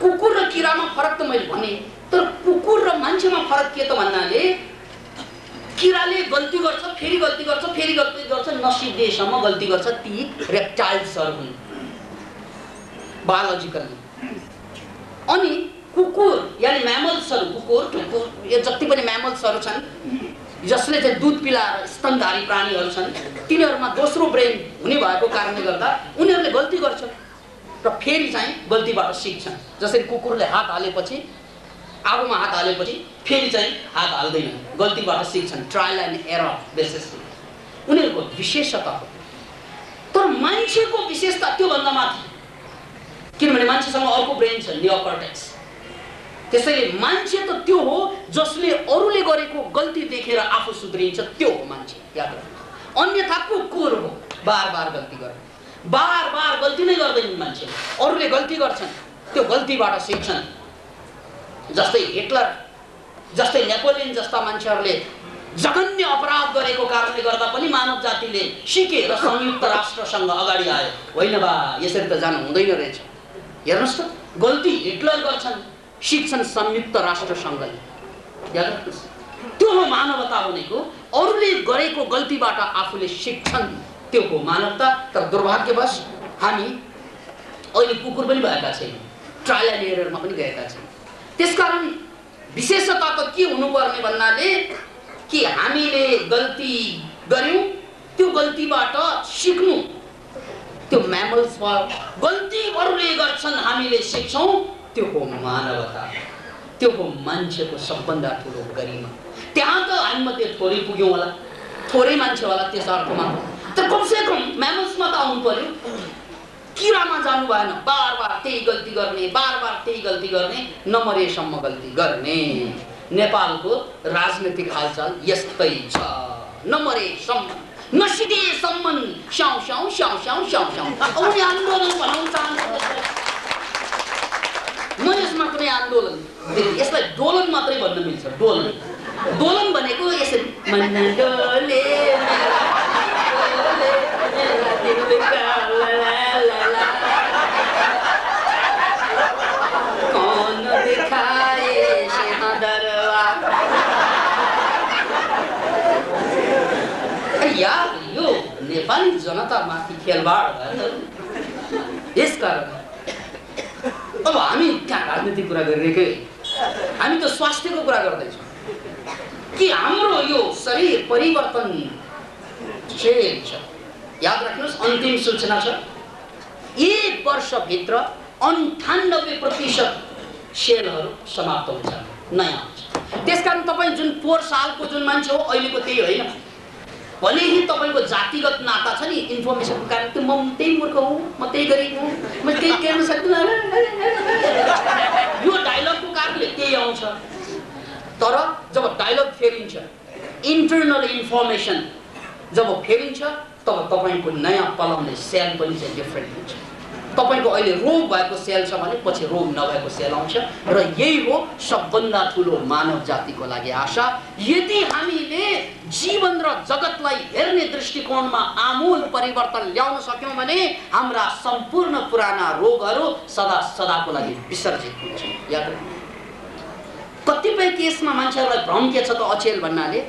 कुकुर र किरामा फरक त मैले भने, तर कुकुर र मान्छेमा फरक के त भन्नाले किराले गल्ती गर्छ, फेरि गल्ती गर्छ, फेरि गल्ती गर्छ, नसिद्धिएसम्म गल्ती गर्छ। ती रेप्टाइल्सहरू हुन् बायोलोजिकली। अनि कुकुर यानि म्यामल्सहरू, कुकुर यो जति पनि म्यामल्सहरू छन् जसले चाहिँ दुध पिलाएर स्तनधारी प्राणीहरू छन्, तिनीहरूमा दोस्रो ब्रेन हुने भएको कारणले गर्दा उनीहरूले गल्ती गर्छन् र फेरि चाहिँ गल्तीबाट सिक्छन्। जसरी कुकुरले हात हालेपछि, आगोमा हात हालेपछि फेरि चाहिँ हात हाल्दैन, गल्तीबाट सिक्छन्। ट्रायल एन्ड एरर बेसिसमा उनीहरूको विशेषता हो। तर मान्छेको विशेषता त्योभन्दा माथि, किनभने मान्छेसँग अर्को ब्रेन छ, नियोकर्टेक्स। त्यसैले मान्छे त त्यो हो जसले अरूले गरेको गल्ती देखेर आफू सुध्रिन्छ, त्यो हो मान्छे। याद राख्नु। अन्यथा कुकुर हो, बार बार गल्ती गर्ने, बार बार गल्ती नै गर्दैनन् मान्छे। अरूले गल्ती गर्छन्, त्यो गल्तीबाट सिक्छन्। जस्तै हिटलर, जस्तै नेपोलियन जस्ता मान्छेहरूले जघन्य अपराध गरेको कारणले गर्दा पनि मानव जातिले सिके र संयुक्त राष्ट्रसँग अगाडि आयो। होइन बा, यसरी त जानु हुँदैन रहेछ। हेर्नुहोस् त, गल्ती हिटलर गर्छन्, सिक्छन् संयुक्त राष्ट्रसँगले। याद राख्नुहोस्, त्यो हो मानवता भनेको। अरूले गरेको गल्तीबाट आफूले सिक्छन्, त्यो हो मानवता। तर दुर्भाग्यवश हामी अहिले कुकुर पनि भएका छैनौँ, ट्रायल एन्ड एररमा पनि गएका छौँ। त्यसकारण विशेषता त के हुनुपर्ने भन्नाले कि हामीले गल्ती गर्यौँ, त्यो गल्तीबाट सिक्नु, त्यो म्यामल्स भयो। गल्ती अरूले गर्छन्, हामीले सिक्छौँ, त्यो हो मानवता, त्यो हो मान्छेको सबभन्दा ठुलो गरिमा। त्यहाँ त हामीमध्ये थोरै पुग्यौँ होला, थोरै मान्छे होला त्यस अर्थमा, तर कमसेकम म्यामल्समा त आउनु पर्यो। किरामा जानु भएन, बार बार त्यही गल्ती गर्ने, बार बार त्यही गल्ती गर्ने, नमरेसम्म गल्ती गर्ने। नेपालको राजनीतिक हालचाल यस्तै छ, नमरेसम्म, नसिधेसम्म स्याउ स्याउ स्याउ स्याउ स्याउ स्याउ। उनी आन्दोलन भनाउन चाहन्छ, म यसमा कुनै आन्दोलन, यसलाई दोलन मात्रै भन्न मिल्छ। दोलन, दोलन भनेको यसरी मन डोले कौन दिखाए दरबार। यार, यो नेपाली जनतामाथि खेलवाड भयो। यसकारण अब हामी त्यहाँ राजनीतिक कुरा गरिरहेकै, हामी त स्वास्थ्यको कुरा गर्दैछौँ कि हाम्रो यो शरीर परिवर्तनशील छ। याद राख्नुहोस्, अन्तिम सूचना छ, 1 वर्षभित्र 98% सेलहरू समाप्त हुन्छ, नयाँ हुन्छ। त्यसकारण तपाईँ जुन 4 सालको जुन मान्छे हो अहिलेको त्यही होइन। भलेही तपाईँको जातिगत नाता छ नि, इन्फर्मेसनको कारण त्यो म त्यही मूर्ख हुँ, म त्यही गरिब हुँ, म केही गर्न सक्दिनँ, यो डायलगको कारणले त्यही आउँछ। तर जब डायलग फेरिन्छ, इन्टरनल इन्फर्मेसन जब फेरिन्छ, तब तपाईँको नयाँ पलाउने सेल पनि चाहिँ डिफ्रेन्ट हुन्छ। तपाईको अहिले रोग भएको सेल छ भने पछि रोग नभएको सेल आउँछ र यही हो सबभन्दा ठुलो मानव जातिको लागि आशा। यदि हामीले जीवन र जगतलाई हेर्ने दृष्टिकोणमा आमूल परिवर्तन ल्याउन सक्यौं भने हाम्रा सम्पूर्ण पुराना रोगहरू सदा सदाको लागि विसर्जित हुन्छन्। याद कतिपय केसमा मान्छेहरूलाई भ्रम के छ त अचेल भन्नाले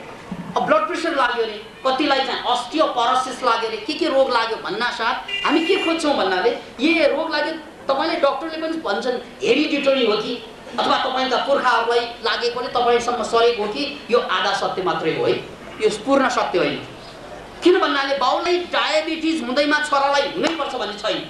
ब्लड प्रेसर लाग्यो रे, कतिलाई चाहिँ अस्टियोपोरोसिस लाग्यो रे, के रोग लाग्यो भन्नासाथ हामी के खोज्छौं भन्नाले ये रोग लाग्यो तपाईले डाक्टरले पनि भन्छन् हेरिडिटरी हो कि अथवा तपाईका पुर्खाहरूलाई लागेकोले तपाईसम्म सरेको हो कि यो आधा सत्य मात्रै हो है, यो पूर्ण सत्य होइन। किन भन्नाले बाउलाई डायबिटिज हुँदैमा छोरालाई हुनै पर्छ भन्ने छैन,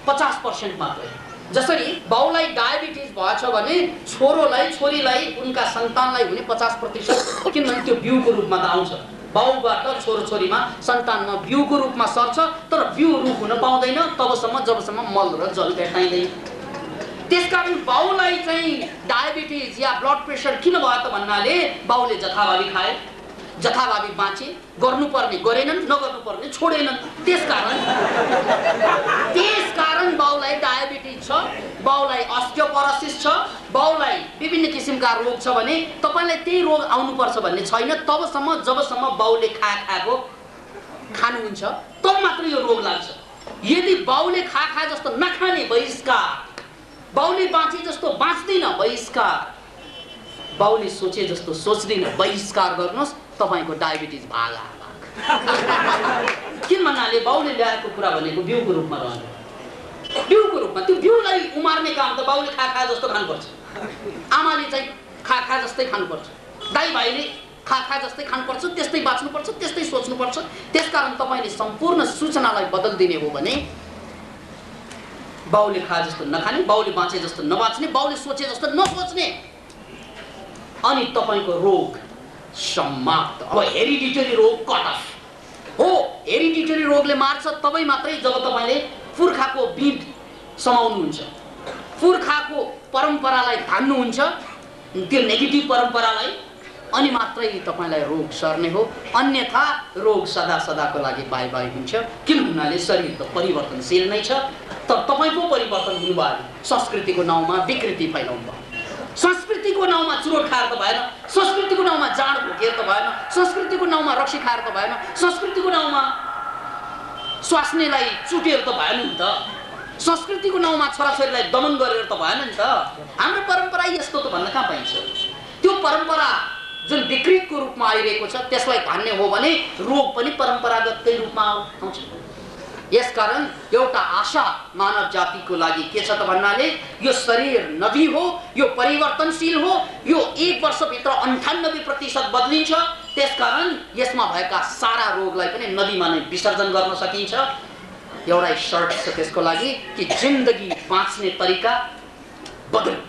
50% मात्रै। जसरी बाउलाई डायबिटिज भएछ भने छोरोलाई छोरीलाई उनका सन्तानलाई हुने 50%, किनभने त्यो बिउको रूपमा त आउँछ, बाउबाट छोरो छोरीमा सन्तानमा बिउको रूपमा सर्छ, तर बिउ रूप हुन पाउँदैन तबसम्म जबसम्म मल र जल भेटाइँदैन। त्यसकारण बाउलाई चाहिँ डायबिटिज या ब्लड प्रेसर किन भयो त भन्नाले बाउले जथाभावी खाए, जथाभावी बाँचे, गर्नुपर्ने गरेनन्, नगर्नुपर्ने छोडेनन्। त्यसकारण बाउलाई डायबिटिज छ, बाउलाई अस्टियोपोरोसिस छ, बाउलाई विभिन्न किसिमका रोग छ भने तपाईलाई त्यही रोग आउनुपर्छ भन्ने छैन। तबसम्म जबसम्म बाउले खाएको खानुहुन्छ तब मात्र यो रोग लाग्छ। यदि बाउले खा जस्तो नखाने बहिष्कार, बाउले बाँचे जस्तो बाँच्दैन बहिष्कार, बाउले सोचे जस्तो सोच्दैन बहिष्कार गर्नुहोस्, तपाईको डायबिटिज भागा। किन भन्नाले बाउले ल्याएको कुरा भनेको बिउको रूपमा रहन्छ। बिउको रूपमा त्यो बिउलाई उमार्ने काम त बाउले खा जस्तो खानुपर्छ, आमाले चाहिँ खा जस्तै खानुपर्छ, दाइ भाइले खा जस्तै खानुपर्छ, त्यस्तै बाँच्नुपर्छ, त्यस्तै सोच्नुपर्छ। त्यसकारण तपाईले सम्पूर्ण सूचनालाई बदलिदिने हो भने बाउले खा जस्तो नखाने, बाउले बाँचे जस्तो नबाँच्ने, बाउले सोचे जस्तो नसोच्ने, अनि तपाईको रोग समाप्त। अब हेरिडिटरी रोग कट अफ हो। हेरिडिटरी रोगले मार्छ तबै मात्रै जब तपाईले पुर्खाको बिट समाउनुहुन्छ, पुर्खाको परम्परालाई धान्नुहुन्छ, त्यो नेगेटिभ परम्परालाई, अनि मात्रै तपाईलाई रोग सर्ने हो। अन्यथा रोग सदा सदाको लागि बाई बाई हुन्छ। किन भन्नाले शरीर त परिवर्तनशील नै छ। तर तपाईको परिवर्तन हुनुभयो, संस्कृतिको नाउँमा विकृति फैलाउनु भयो, संस्कृतिको नाउँमा चुरोट खाएर त भएन, संस्कृतिको नाउँमा जाँड भोकेर त भएन, संस्कृतिको नाउँमा रक्सी खाएर त भएन, संस्कृतिको नाउँमा स्वास्नीलाई चुटेर त भएन नि त, संस्कृतिको नाउँमा छोराछोरीलाई दमन गरेर त भएन नि त। हाम्रो परम्परा यस्तो त भन्न कहाँ पाइन्छ। त्यो परम्परा जुन विकृतको रूपमा आइरहेको छ त्यसलाई धान्ने हो भने रोग पनि परम्परागतकै रूपमा आउँछ। यसकारण एउटा आशा मानव जातिको लागि के छ त भन्नाले यो शरीर नदी हो, यो परिवर्तनशील हो, यो 1 वर्षभित्र 98% बदलिन्छ। त्यसकारण यसमा भएका सारा रोगलाई पनि नदीमा नै विसर्जन गर्न सकिन्छ। एउटै शर्त छ त्यसको लागि कि जिन्दगी बाँच्ने तरिका बदल्नु।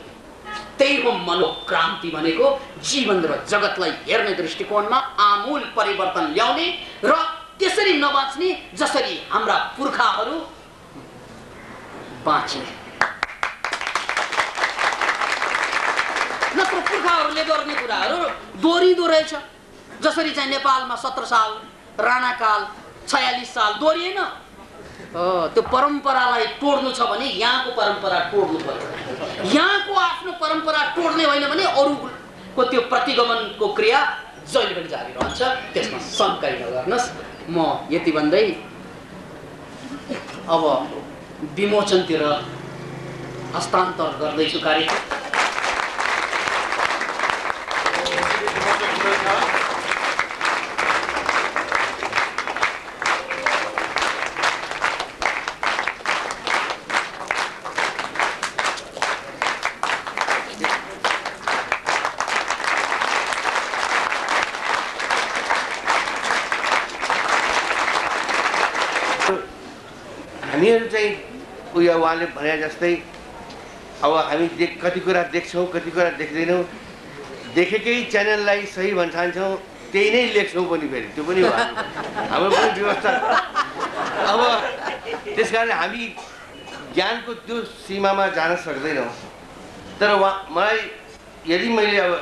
त्यही हो मनोक्रान्ति भनेको, जीवन र जगतलाई हेर्ने दृष्टिकोणमा आमूल परिवर्तन ल्याउने र त्यसरी नबाँच्ने जसरी हाम्रा पुर्खाहरू बाँचे। नत्र पुर्खाहरूले गर्ने कुराहरू दोहोरिँदो रहेछ। जसरी चाहिँ नेपालमा 17 साल राणाकाल 46 साल दोहोरिएन। त्यो परम्परालाई तोड्नु छ भने यहाँको परम्परा तोड्नु पर्छ। यहाँको आफ्नो परम्परा तोड्ने होइन भने अरूको त्यो प्रतिगमनको क्रिया जहिले पनि जारी रहन्छ। त्यसमा शङ्कै नगर्नुहोस्। म यति भन्दै अब विमोचनतिर हस्तान्तर गर्दैछु कार्यक्रम। हामीहरू चाहिँ उयो उहाँले भने जस्तै अब हामी कति कुरा देख्छौँ, कति कुरा देख्दैनौँ। देखेकै च्यानललाई सही भन्न चाहन्छौँ, त्यही नै लेख्छौँ पनि फेरि, त्यो पनि हो हाम्रो पनि व्यवस्था। अब त्यस कारण हामी ज्ञानको त्यो सीमामा जान सक्दैनौँ। तर मलाई यदि मैले अब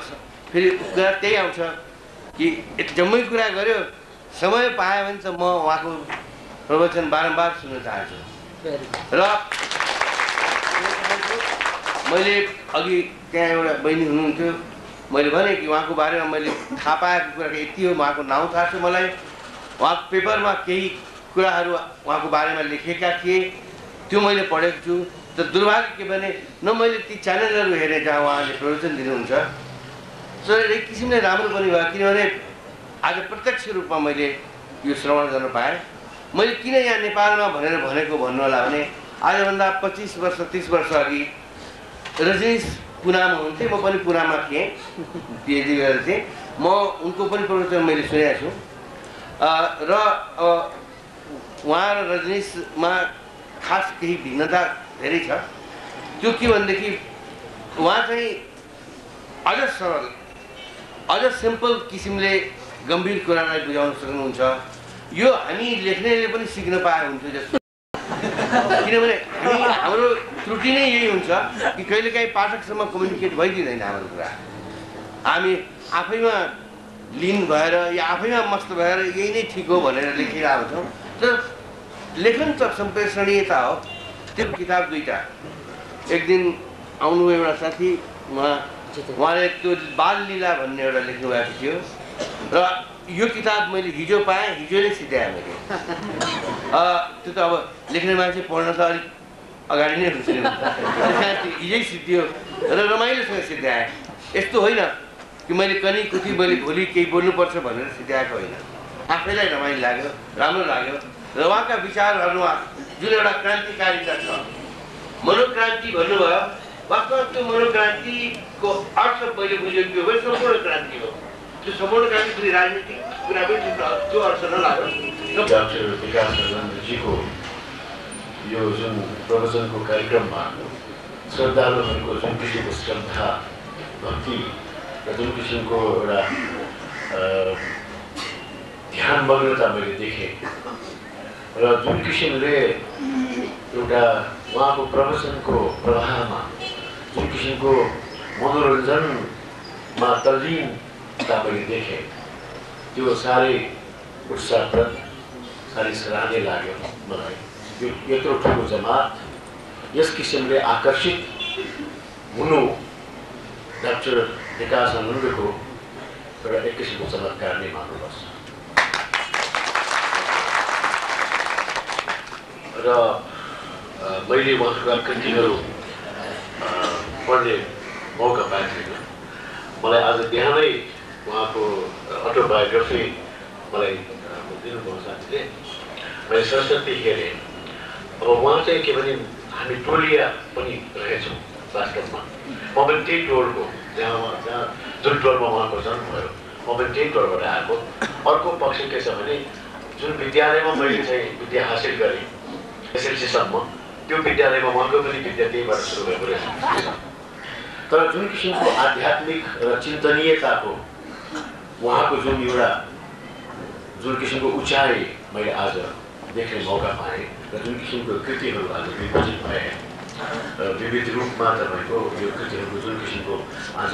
फेरि कुरा त्यही आउँछ कि जम्मै कुरा गर्यो, समय पायो भने चाहिँ म उहाँको प्रवचन बारम्बार सुन्न चाहन्छु। र मैले अघि त्यहाँ एउटा बहिनी हुनुहुन्थ्यो, मैले भने कि उहाँको बारेमा मैले थाहा पाएको कुरा यति हो, उहाँको नाउँ थाहा छ मलाई, उहाँको पेपरमा केही कुराहरू उहाँको बारेमा लेखेका थिए, त्यो मैले पढेको छु। तर दुर्भाग्य के भने न मैले ती च्यानलहरू हेरेँ जहाँ उहाँले प्रवचन दिनुहुन्छ। तर एक किसिमले राम्रो पनि भयो, किनभने आज प्रत्यक्ष रूपमा मैले यो श्रवण गर्न पाएँ। मैले किन यहाँ नेपालमा भनेर भनेको भन्नु होला भने आजभन्दा 25 वर्ष 30 वर्ष अघि रजनीश पुनामा हुन्थे, म पनि पुनामा थिएँ, पिएचडी गरेर थिएँ। म उनको पनि प्रवचन मैले सुनेको छु। र उहाँ र रजनीशमा खास केही भिन्नता धेरै छ। त्यो के भनेदेखि उहाँ चाहिँ अझ सरल, अझ सिम्पल किसिमले गम्भीर कुरालाई बुझाउन सक्नुहुन्छ। यो हामी लेख्नेले पनि सिक्न पाए हुन्थ्यो जस्तो। किनभने हाम्रो त्रुटि नै यही हुन्छ कि कहिलेकाहीँ पाठकसम्म कम्युनिकेट भइदिँदैन हाम्रो कुरा। हामी आफैमा लिन भएर या आफैमा मस्त भएर यही नै ठिक हो भनेर लेखिरहेको छौँ। तर लेखन त सम्प्रेषणीयता हो। त्यो किताब दुईटा एक दिन आउनु एउटा साथी उहाँले त्यो बाल लीला भन्ने एउटा लेख्नु भएको थियो र यो किताब मैले हिजो पाएँ, हिजो नै सिद्ध्याएँ मैले। त्यो त अब लेख्ने मान्छे पढ्न त अलिक अगाडि नै हुन्छ नि, हिजै सिद्धियो र रमाइलोसँग सिद्ध्याएँ। यस्तो होइन कि मैले कनी कुथी मैले भोलि केही बोल्नुपर्छ भनेर सिद्ध्याएको होइन, आफैलाई रमाइलो लाग्यो, राम्रो लाग्यो। र उहाँका विचारहरूमा जुन एउटा क्रान्तिकारिता छ, मनोक्रान्ति भन्नुभयो, वास्तवमा त्यो मनोक्रान्तिको अर्थ मैले बुझेको थियो भने सम्पूर्ण क्रान्ति हो। त्यो सम्पूर्ण क्रान्ति कुनै राजनीतिक कुरा पनि त्यो अर्थ नलाग्यो। डाक्टर विकास रजनजीको यो जुन प्रवचनको कार्यक्रममा श्रद्धालुहरूको जुन किसिमको श्रद्धा भक्ति र जुन किसिमको एउटा ध्यानमग्नता मैले देखेँ र जुन किसिमले एउटा उहाँको प्रवचनको प्रवाहमा जुन किसिमको मनोरञ्जनमा तल्लीनता मैले देखेँ, त्यो साह्रै उत्साहप्रद, साह्रै सराहनीय लाग्यो मलाई। यो यत्रो ठुलो जमात यस किसिमले आकर्षित हुनु डाक्टर विकास आनन्दको एउटा एक किसिमको चमत्कार नै मान्नुपर्छ। र मैले उहाँका कृतिहरू पढ्ने मौका पाएको थिएन। मलाई आज बिहानै उहाँको अटोबायोग्राफी मलाई दिनुभयो साथीले, मैले सरस्वती हेरेँ। अब उहाँ चाहिँ के भने हामी टोलिया पनि रहेछौँ वास्तवमा। म पनि त्यही टोलको, जहाँ जुन टोलमा उहाँको जन्म भयो, म पनि त्यही टोलबाट आएको। अर्को पक्ष के छ भने जुन विद्यालयमा मैले चाहिँ विद्या हासिल गरेँ एसएलसीसम्म, त्यो विद्यालयमा उहाँको पनि विद्या त्यहीबाट सुरु भएको रहेछ। तर जुन किसिमको आध्यात्मिक र चिन्तनीयताको उहाँको जुन एउटा जुन किसिमको उचाइ मैले आज देख्ने मौका पाएँ र जुन किसिमको कृतिहरू आज विभाजित भए, विविध रूपमा तपाईँको यो कृतिहरूको जुन किसिमको आज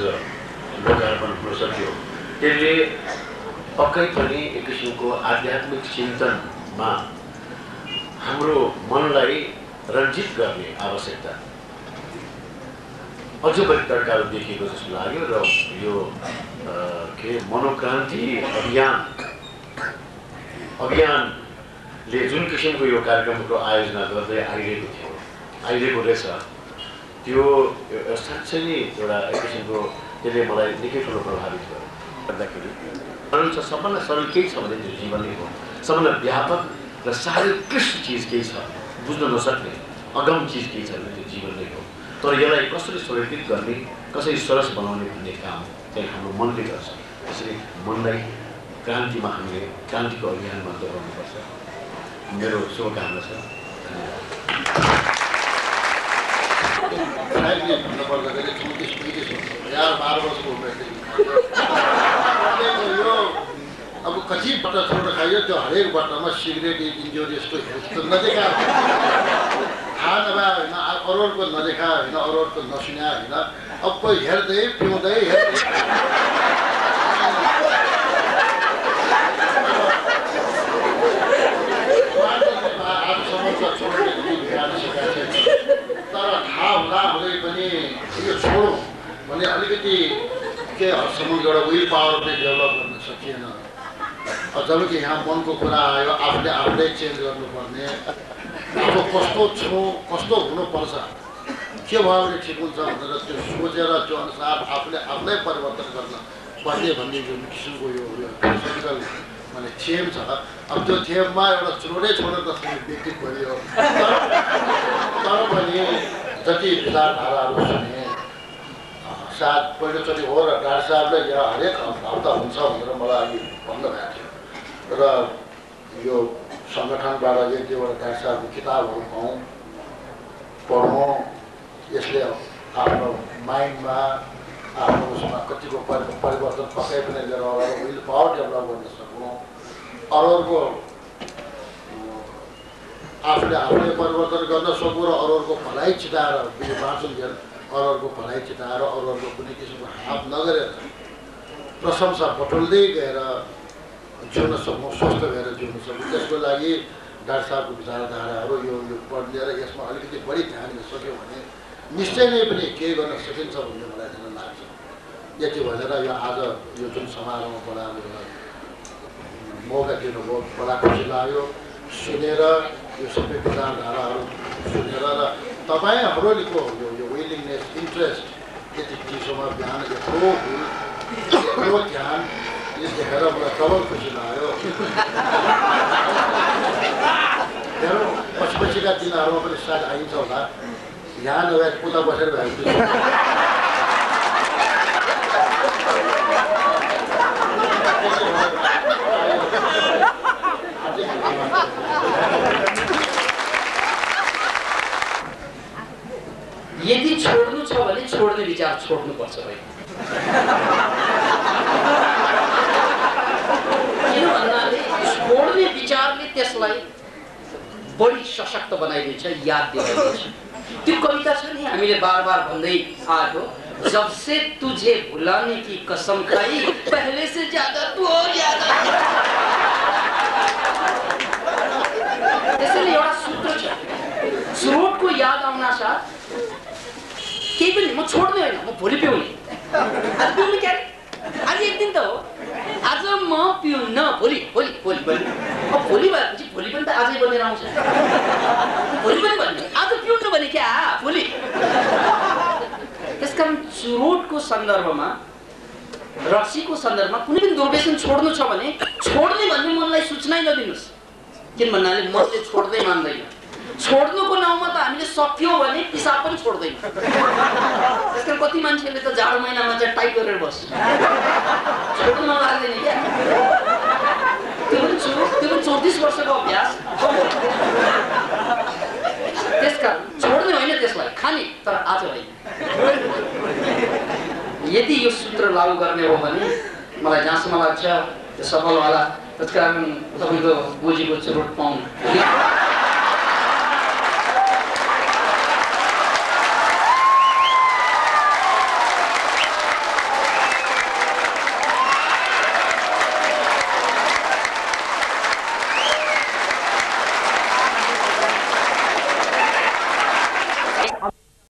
लोकार्पण हुन सक्यो, त्यसले पक्कै पनि एक किसिमको आध्यात्मिक चिन्तनमा हाम्रो मनलाई रञ्जित गर्ने आवश्यकता अझ पनि तड्काहरू देखिएको जस्तो लाग्यो। र यो के मनोक्रान्ति अभियानले जुन किसिमको यो कार्यक्रमको आयोजना गर्दै आइरहेको रहेछ, त्यो साँच्चै नै एउटा एक किसिमको त्यसले मलाई निकै ठुलो प्रभावित गर्दाखेरि सरल छ। सबभन्दा सरल केही छ भने त्यो जीवन नै हो। सबभन्दा व्यापक र साह्रै कृष्ण चिज केही छ, बुझ्न नसक्ने अगम चिज केही छ भने त्यो जीवन नै हो। तर यसलाई कसरी सुरक्षित गर्ने, कसरी सरस बनाउने भन्ने काम चाहिँ हाम्रो मनले गर्छ। त्यसरी मनलाई क्रान्तिमा हामीले क्रान्तिको अभियानमा दोहोऱ्याउनुपर्छ। मेरो शुभकामना छ। यो अब कति बट्टा छोडेर खाइयो, त्यो हरेक बट्टामा सिगरेट इन्जोर यस्तो नदेखा थाहा नभए होइन, अरूहरूको नदेखा होइन, अरूहरूको नसुन्या होइन, अब कोही हेर्दै पिउँदै तर थाहा हुँदा हुँदै पनि यो छोडौँ भने अलिकति के हदसम्म एउटा विल पावर नै डेभलप गर्न सकिएन। जब कि यहाँ मनको कुरा आयो, आफूले चेन्ज गर्नुपर्ने, आफू कस्तो छु, कस्तो हुनुपर्छ, के भयो भने ठिक हुन्छ भनेर त्यो सोचेर त्यो अनुसार आफूलाई परिवर्तन गर्न पर्ने भन्ने जुन किसिमको यो फिलोसफिकल माने थेम छ। अब त्यो थेममा एउटा चुरोटै छोडेर जस्तो व्यक्ति परियो। तर पनि जति विचारधाराहरू सुने सायद पहिलोचोटि हो र डाक्टर साहबले यहाँ हरेक हप्ता हुन्छ भनेर मलाई अघि भन्नुभएको थियो। र यो सङ्गठनबाट एक दुईवटा डाक्टर साहबको किताबहरू पढौँ, यसले आफ्नो माइन्डमा आफ्नो उसमा कतिको परिवर्तन पक्कै पनि लिएर अगाडि विल पावर डेभलप गर्न सकौँ। अरूहरूको आफूले परिवर्तन गर्न सकौँ र अरूहरूको भलाइ चिताएर बाँचुन्जेल अरूहरूको भलाइ चिताएर अरूहरूको कुनै किसिमको हात नगरेर प्रशंसा बटुल्दै गएर जिउन सक्नु, स्वस्थ भएर जिउन सक्नु। त्यसको लागि डाक्टर साहबको विचारधाराहरू यो पढ्ने र यसमा अलिकति बढी ध्यान दिन सक्यो भने निश्चय नै पनि केही गर्न सकिन्छ भन्ने मलाई चाहिँ लाग्छ। यति भनेर यो आज यो जुन समारोहमा बोलाएर मौका दिनुभयो, बडा खुसी लाग्यो सुनेर, यो सबै विचारधाराहरू सुनेर र तपाईँहरूको यो विलिङनेस, इन्ट्रेस्ट यति चिसोमा बिहान यत्रो ध्यान यस देखेर मलाई डबल खुसी लाग्यो। मेरो पछिका दिनहरूमा पनि सायद आइन्छ होला, यहाँ नभए उता बसेर भए यदि छोड्नु छ भने छोड्ने विचार छोड्नुपर्छ भाइ। किन भन्नाले छोड्ने विचारले त्यसलाई बढी सशक्त बनाइदिन्छ, याद दिलाइदिन्छ। त्यो कविता छ नि हामीले बार बार भन्दै आएको, जब से तुझे भुलाने की कसम खाई पहले से ज्यादा तू और ज्यादा। त्यसैले एउटा सूत्र छ, स्रोतको याद आउन साथ केही पनि म छोड्ने होइन, म भोलि पिउने। आज पिउने क्या, आज एक दिन त हो, आज म पिउन्न, भोलि भोलि भोलि भोलि भोलि भएपछि भोलि पनि त आजै बनेर आउँछ। भोलि पनि भन्ने, आज पिउनु भने क्या भोलि। त्यसकारण चुरोटको सन्दर्भमा, रक्सीको सन्दर्भमा कुनै पनि दुर्व्यसन छोड्नु छ भने छोड्ने भन्ने मनलाई सूचना नदिनुहोस्। किन भन्नाले मनले छोड्दै मान्दैन। छोड्नुको नाउँमा त हामीले सक्यो भने पिसाब पनि छोड्दैन। त्यसकारण कति मान्छेले त जाडो महिनामा चाहिँ टाइप गरेर बस्छ, छोड्नु नलाग्दैन क्या। त्यो पनि 34 वर्षको अभ्यास। त्यसकारण छोड्ने होइन, त्यसलाई खाने, तर आज होइन। यदि यो सूत्र लागू गर्ने हो भने मलाई जहाँसम्म लाग्छ त्यो सफल होला। त्यसकारण तपाईँको गोजीको चुरोट पाउनु